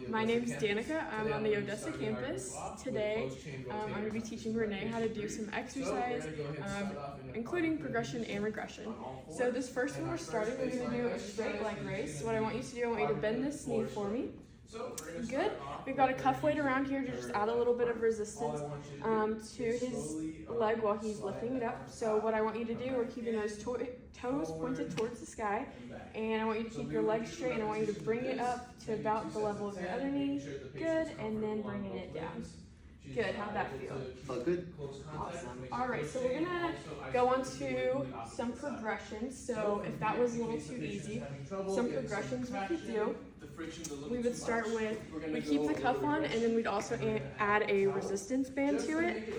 My name's Danica. I'm on the Odessa campus. Today, I'm going to be teaching Renee how to do some exercise, including progression and regression. So this first one we're starting, we're going to do a straight leg raise. So what I want you to do, I want you to bend this knee for me. Good. We've got a cuff weight around here to just add a little bit of resistance to his leg while he's lifting it up. So what I want you to do, we're keeping those toes pointed towards the sky, and I want you to keep your legs straight, and I want you to bring it up to about the level of your other knee. Good, and then bringing it down. Good, how'd that feel? Felt good. Awesome. All right, so we're gonna go on to some progressions. So if that was a little too easy, some progressions we could do. We would start with, we'd keep the cuff on, and then we'd also add a resistance band to it.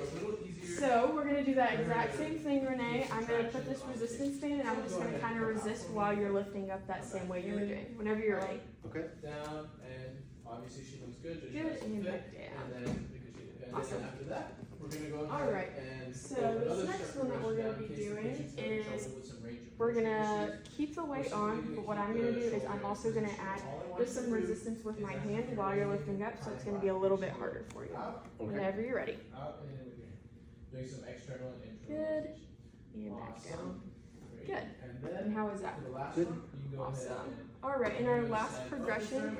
So we're gonna do that exact same thing, Renee. I'm gonna put this resistance band, and I'm just gonna kind of resist while you're lifting up that same way you were doing, whenever you're ready. Okay. Down, and obviously she looks good. Good, and back down. Awesome. After that, we're going to go All right, so this next one that we're going to be doing is we're going to keep the weight on, but what I'm going to do is I'm also going to add just some resistance with my hand while you're lifting up, so it's going to be a little bit harder for you. Whenever you're ready. Doing some external and internal. Good, and back down. Good, and how was that? Good. Awesome. All right, in our last progression,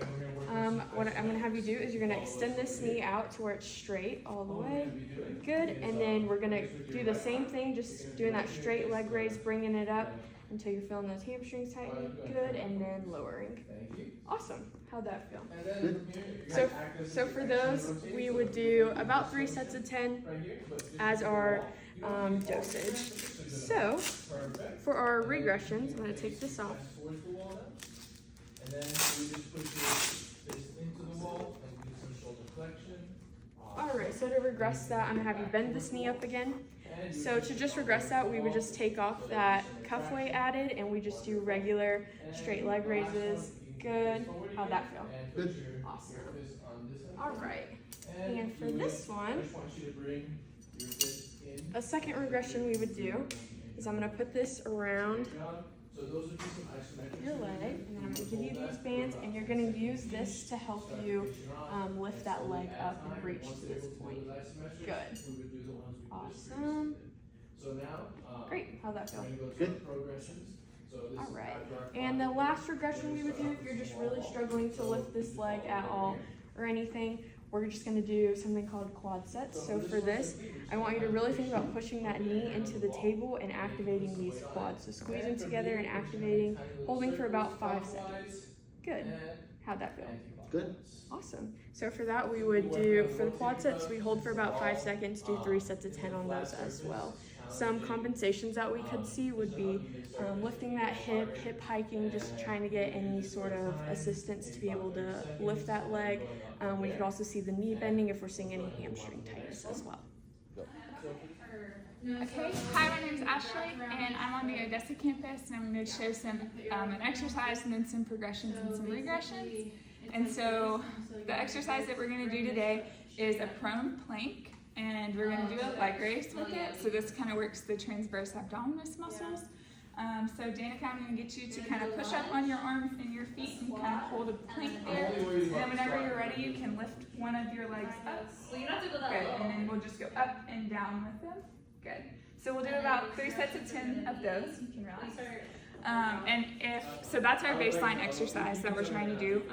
what I'm going to have you do is you're going to extend this knee out to where it's straight all the way. Good, and then we're going to do the same thing, just doing that straight leg raise, bringing it up until you're feeling those hamstrings tighten. Good, and then lowering. Awesome. How'd that feel? Good. So for those, we would do about 3 sets of 10 as our dosage. So for our regressions, I'm going to take this off. And then we just push your fist into the wall and do some shoulder flexion. Alright, so to regress that, I'm going to have you bend this knee up again. So to just regress that, we would just take off that cuff weight added, and we just do regular straight leg raises. Good. How'd that feel? Good. Awesome. Alright, and for this one, a second regression we would do is I'm going to put this around your leg, and then I'm going to give you these bands, and you're going to use this to help you lift that leg up and reach to this point. Good. Awesome. Great. How'd that feel? Good. All right. And the last regression we would do, if you're just really struggling to lift this leg at all or anything, we're just going to do something called quad sets. So for this, I want you to really think about pushing that knee into the table and activating these quads. So squeezing together and activating, holding for about 5 seconds. Good. How'd that feel? Good. Awesome. So for that, we would do, for the quad sets, we hold for about 5 seconds, do 3 sets of 10 on those as well. Some compensations that we could see would be lifting that hip hiking, just trying to get any sort of assistance to be able to lift that leg. We could also see the knee bending if we're seeing any hamstring tightness as well. Okay, hi, my name is Ashley, and I'm on the Odessa campus, and I'm going to show some an exercise and then some progressions and some regressions. And so the exercise that we're going to do today is a prone plank, and we're going to do a leg raise with it. So this kind of works the transverse abdominis muscles. So Danica, I'm going to get you to kind of push up on your arms and your feet and kind of hold a plank there. And then whenever you're ready, you can lift one of your legs up. Good, and then we'll just go up and down with them. Good. So we'll do about 3 sets of 10 of those. You can relax. So that's our baseline exercise that we're trying to do.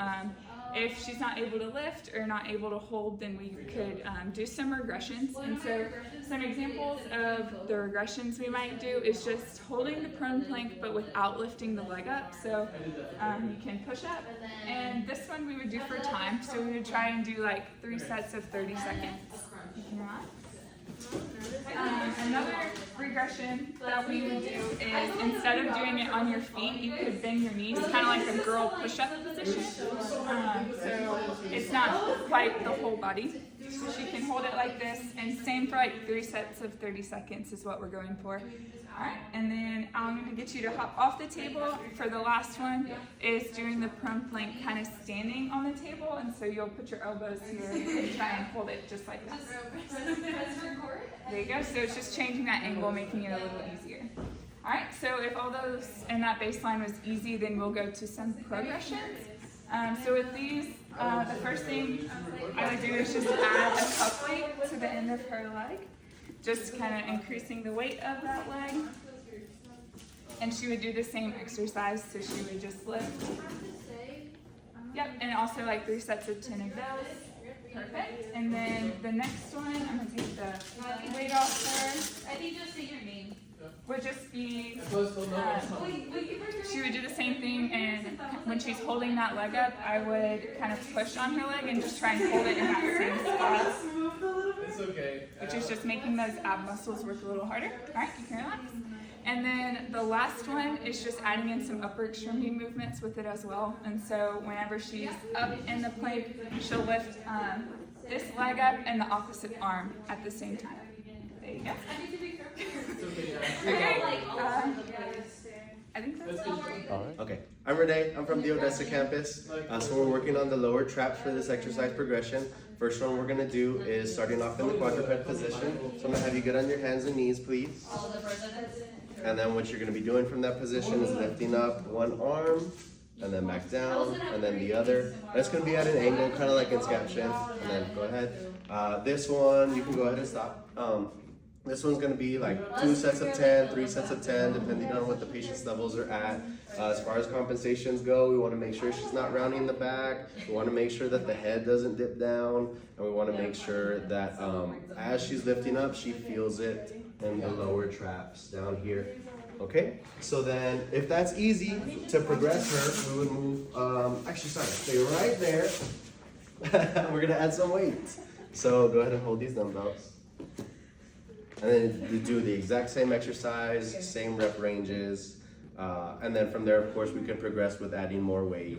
If she's not able to lift or not able to hold, then we could do some regressions. And so some examples of the regressions we might do is just holding the prone plank but without lifting the leg up. So you can push up. And this one we would do for time. So we would try and do like 3 sets of 30 seconds. You can relax. Another regression that we would do is instead of doing it on your feet, you could bend your knees, kind of like a girl push-up position. So it's not quite the whole body. So she can hold it like this, and same for like 3 sets of 30 seconds is what we're going for. All right, and then I'm going to get you to hop off the table. For the last one is doing the prone plank kind of standing on the table, and so you'll put your elbows here and try and hold it just like this. There you go, so it's just changing that angle, making it a little easier. All right, so if all those in that baseline was easy, then we'll go to some progressions. So with these, the first thing I would do is just add a cup weight to the end of her leg, just kind of increasing the weight of that leg. And she would do the same exercise, so she would just lift. Yep, and also like 3 sets of 10 of those. Perfect. And then the next one, I'm gonna take the weight off her. I think just say your name. Would just be, She she would do the same thing, and when she's holding that leg up, I would kind of push on her leg and just try and hold it in that same spot, It's okay. which is just making those ab muscles work a little harder. All right, you can relax. And then the last one is just adding in some upper extremity movements with it as well. And so whenever she's up in the plank, she'll lift this leg up and the opposite arm at the same time. There you go. I think that's all. Okay, I'm Renee. I'm from the Odessa campus. So we're working on the lower traps for this exercise progression. First one we're gonna do is starting off in the quadruped position. So I'm gonna have you get on your hands and knees, please. And then what you're gonna be doing from that position is lifting up one arm, and then back down, and then the other. That's gonna be at an angle, kind of like in scap shift. And then go ahead. This one, you can go ahead and stop. This one's gonna be like 2 sets of 10, 3 sets of 10, depending on what the patient's levels are at. As far as compensations go, we wanna make sure she's not rounding the back. We wanna make sure that the head doesn't dip down. And we wanna make sure that as she's lifting up, she feels it in the lower traps down here. Okay, so then if that's easy to progress her, we would move, actually sorry, stay right there. We're gonna add some weight. So go ahead and hold these dumbbells. And then you do the exact same exercise, same rep ranges. And then from there, of course, we can progress with adding more weight.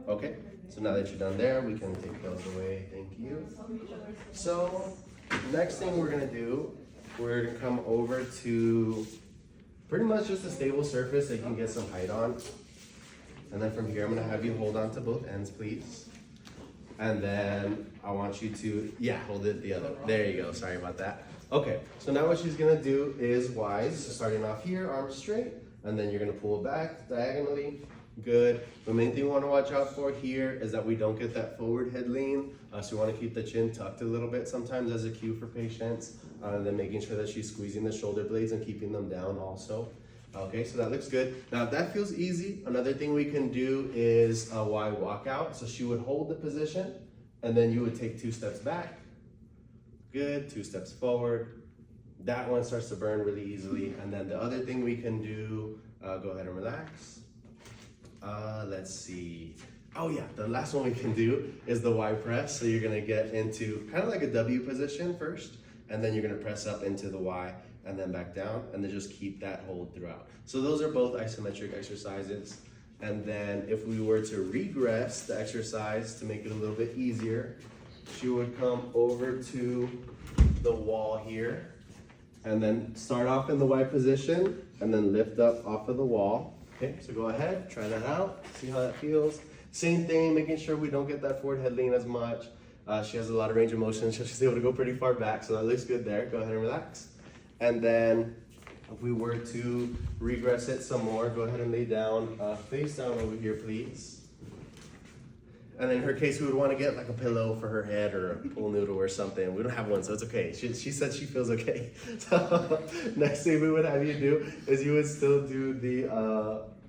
Okay, so now that you're done there, we can take those away, thank you. So next thing we're gonna do, we're gonna come over to pretty much just a stable surface that you can get some height on. And then from here, I'm gonna have you hold on to both ends, please. And then I want you to, hold it the other way. There you go, sorry about that. Okay, so now what she's gonna do is Y's. So starting off here, arms straight, and then you're gonna pull back diagonally. Good. The main thing we wanna watch out for here is that we don't get that forward head lean. So we wanna keep the chin tucked a little bit sometimes as a cue for patients. And then making sure that she's squeezing the shoulder blades and keeping them down also. Okay, so that looks good. Now if that feels easy, another thing we can do is a Y walkout. So she would hold the position and then you would take 2 steps back. Good, 2 steps forward. That one starts to burn really easily. And then the other thing we can do, go ahead and relax. Let's see. Oh yeah, the last one we can do is the Y press. So you're gonna get into kind of like a W position first, and then you're gonna press up into the Y and then back down, and then just keep that hold throughout. So those are both isometric exercises. And then if we were to regress the exercise to make it a little bit easier, she would come over to the wall here, and then start off in the Y position, and then lift up off of the wall. Okay, so go ahead, try that out, see how that feels. Same thing, making sure we don't get that forward head lean as much. She has a lot of range of motion, so she's able to go pretty far back, so that looks good there. Go ahead and relax. And then if we were to regress it some more, go ahead and lay down, face down over here, please. And in her case, we would want to get like a pillow for her head or a pool noodle or something. We don't have one, so it's okay. She said she feels okay. So next thing we would have you do is you would still do the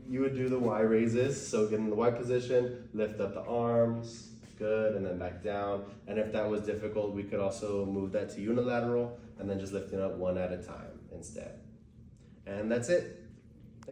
Y raises. So get in the Y position, lift up the arms, good, and then back down. And if that was difficult, we could also move that to unilateral and then just lifting up one at a time instead. And that's it.